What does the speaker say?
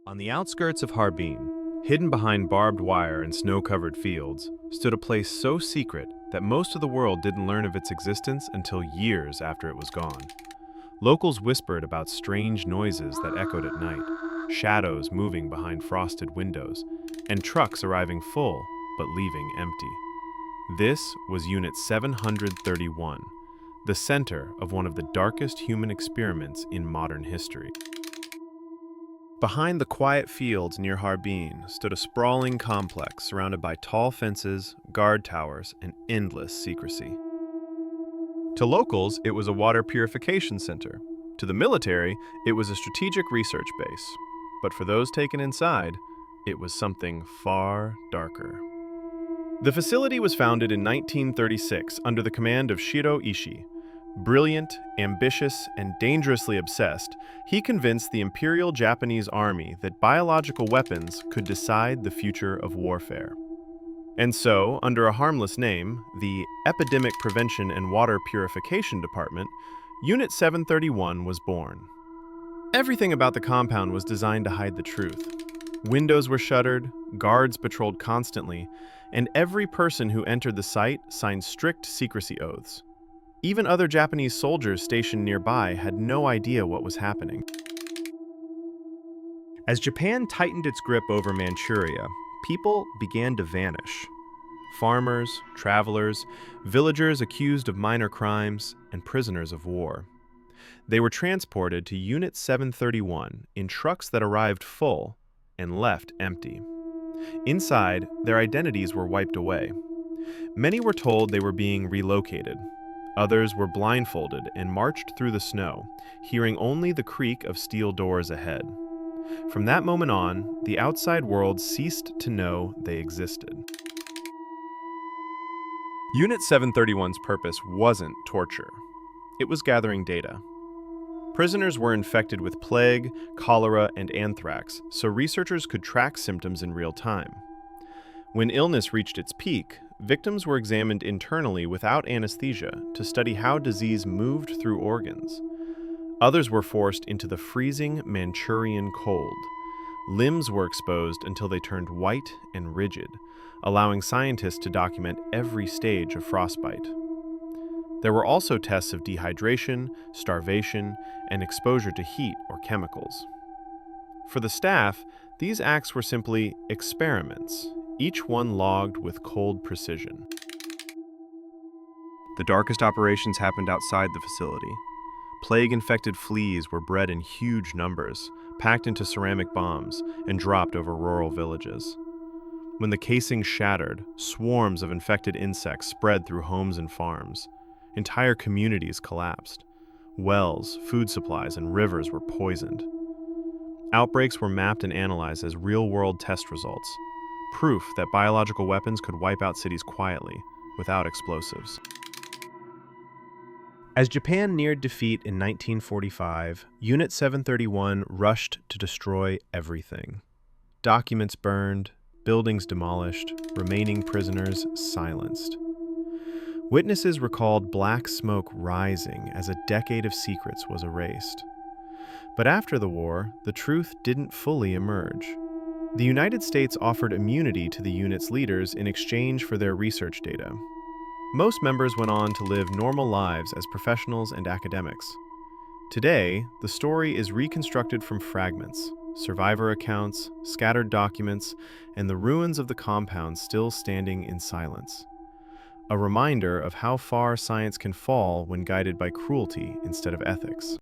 On the outskirts of Harbin, hidden behind barbed wire and snow-covered fields, stood a place so secret that most of the world didn't learn of its existence until years after it was gone. Locals whispered about strange noises that echoed at night, shadows moving behind frosted windows, and trucks arriving full but leaving empty. This was Unit 731, the center of one of the darkest human experiments in modern history. Behind the quiet fields near Harbin stood a sprawling complex surrounded by tall fences, guard towers, and endless secrecy. To locals, it was a water purification center. To the military, it was a strategic research base. But for those taken inside, it was something far darker. The facility was founded in 1936 under the command of Shiro Ishii. Brilliant, ambitious, and dangerously obsessed, he convinced the Imperial Japanese Army that biological weapons could decide the future of warfare. And so, under a harmless name, the Epidemic Prevention and Water Purification Department, Unit 731 was born. Everything about the compound was designed to hide the truth. Windows were shuttered, guards patrolled constantly, and every person who entered the site signed strict secrecy oaths. Even other Japanese soldiers stationed nearby had no idea what was happening. As Japan tightened its grip over Manchuria, people began to vanish. Farmers, travelers, villagers accused of minor crimes, and prisoners of war. They were transported to Unit 731 in trucks that arrived full and left empty. Inside, their identities were wiped away. Many were told they were being relocated. Others were blindfolded and marched through the snow, hearing only the creak of steel doors ahead. From that moment on, the outside world ceased to know they existed. Unit 731's purpose wasn't torture. It was gathering data. Prisoners were infected with plague, cholera, and anthrax, so researchers could track symptoms in real time. When illness reached its peak, victims were examined internally without anesthesia to study how disease moved through organs. Others were forced into the freezing Manchurian cold. Limbs were exposed until they turned white and rigid, allowing scientists to document every stage of frostbite. There were also tests of dehydration, starvation, and exposure to heat or chemicals. For the staff, these acts were simply experiments, each one logged with cold precision. The darkest operations happened outside the facility. Plague-infected fleas were bred in huge numbers, packed into ceramic bombs, and dropped over rural villages. When the casing shattered, swarms of infected insects spread through homes and farms. Entire communities collapsed. Wells, food supplies, and rivers were poisoned. Outbreaks were mapped and analyzed as real-world test results, proof that biological weapons could wipe out cities quietly, without explosives. As Japan neared defeat in 1945, Unit 731 rushed to destroy everything. Documents burned, buildings demolished, remaining prisoners silenced. Witnesses recalled black smoke rising as a decade of secrets was erased. But after the war, the truth didn't fully emerge. The United States offered immunity to the unit's leaders in exchange for their research data. Most members went on to live normal lives as professionals and academics. Today, the story is reconstructed from fragments, survivor accounts, scattered documents, and the ruins of the compound still standing in silence. A reminder of how far science can fall when guided by cruelty instead of ethics.